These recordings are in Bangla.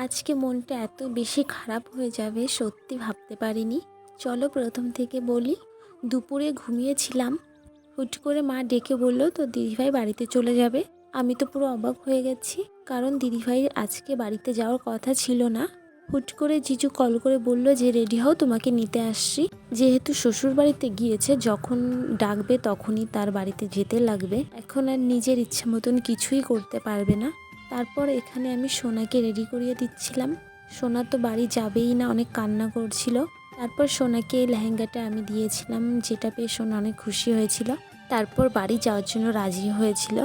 আজকে মনটা এত বেশি খারাপ হয়ে যাবে সত্যি ভাবতে পারিনি। চলো প্রথম থেকে বলি। দুপুরে ঘুমিয়েছিলাম, হুট করে মা ডেকে বলল তো দিদিভাই বাড়িতে চলে যাবে। আমি তো পুরো অবাক হয়ে গেছি, কারণ দিদিভাই আজকে বাড়িতে যাওয়ার কথা ছিল না। হুট করে জিজু কল করে বলল যে রেডি হও, তোমাকে নিতে আসছি। যেহেতু শ্বশুর বাড়িতে গিয়েছে, যখন ডাকবে তখনই তার বাড়িতে যেতে লাগবে, এখন আর নিজের ইচ্ছা মতন কিছুই করতে পারবে না। তারপর এখানে আমি সোনাকে রেডি করিয়ে দিচ্ছিলাম। সোনা তো বাড়ি যাবেই না, অনেক কান্না করছিল। তারপর সোনাকে এই লেহেঙ্গাটা আমি দিয়েছিলাম, যেটা পেয়ে সোনা অনেক খুশি হয়েছিল। তারপর বাড়ি যাওয়ার জন্য রাজি হয়েছিল।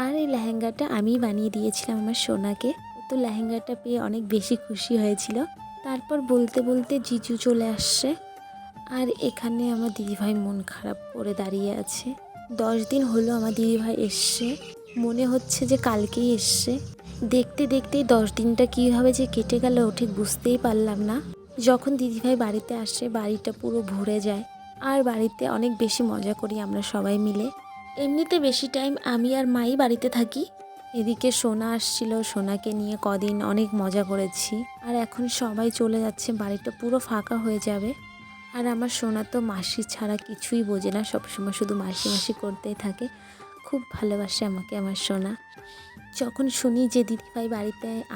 আর এই লেহেঙ্গাটা আমিই বানিয়ে দিয়েছিলাম আমার সোনাকে। তো লেহেঙ্গাটা পেয়ে অনেক বেশি খুশি হয়েছিল। তারপর বলতে বলতে জিজু চলে আসছে। আর এখানে আমার দিদিভাই মন খারাপ করে দাঁড়িয়ে আছে। 10 দিন হলো আমার দিদিভাই এসছে, মনে হচ্ছে যে কালকেই এসছে। দেখতে দেখতেই 10 দিনটা কীভাবে যে কেটে গেল ঠিক বুঝতেই পারলাম না। যখন দিদিভাই বাড়িতে আসে বাড়িটা পুরো ভরে যায়, আর বাড়িতে অনেক বেশি মজা করি আমরা সবাই মিলে। এমনিতে বেশি টাইম আমি আর মাই বাড়িতে থাকি। এদিকে সোনা আসছিল, সোনাকে নিয়ে কদিন অনেক মজা করেছি। আর এখন সবাই চলে যাচ্ছে, বাড়িটা পুরো ফাঁকা হয়ে যাবে। আর আমার সোনা তো মাসি ছাড়া কিছুই বোঝে না, সবসময় শুধু মাসি মাসি করতেই থাকে। খুব ভালোবাসে আমাকে আমার সোনা। যখন শুনি যে দিদিভাই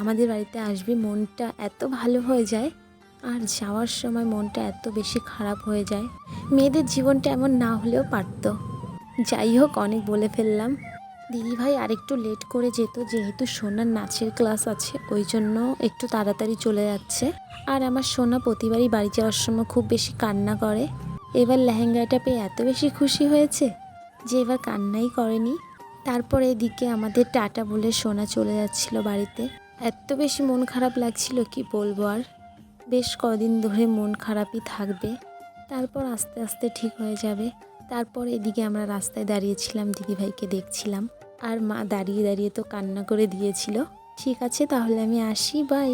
আমাদের বাড়িতে আসবে, মনটা এত ভালো হয়ে যায়। আর যাওয়ার সময় মনটা এত বেশি খারাপ হয়ে যায়। মেয়েদের জীবনটা এমন না হলেও পারতো। যাই হোক, অনেক বলে ফেললাম। দিদিভাই আরেকটু লেট করে যেত, যেহেতু সোনার নাচের ক্লাস আছে, ওই জন্য একটু তাড়াতাড়ি চলে যাচ্ছে। আর আমার সোনা প্রতিবারই বাড়ি যাওয়ার সময় খুব বেশি কান্না করে। এবার লেহেঙ্গাটা পেয়ে এত বেশি খুশি হয়েছে যে এবার কান্নাই করেনি। তারপর এদিকে আমাদের টাটা বলে সোনা চলে যাচ্ছিল বাড়িতে। এত বেশি মন খারাপ লাগছিল কি বলবো আর। বেশ কদিন ধরে মন খারাপই থাকবে, তারপর আস্তে আস্তে ঠিক হয়ে যাবে। তারপর এদিকে আমরা রাস্তায় দাঁড়িয়েছিলাম, দিদিভাইকে দেখছিলাম। আর মা দাঁড়িয়ে দাঁড়িয়ে তো কান্না করে দিয়েছিল। ঠিক আছে, তাহলে আমি আসি, বাই।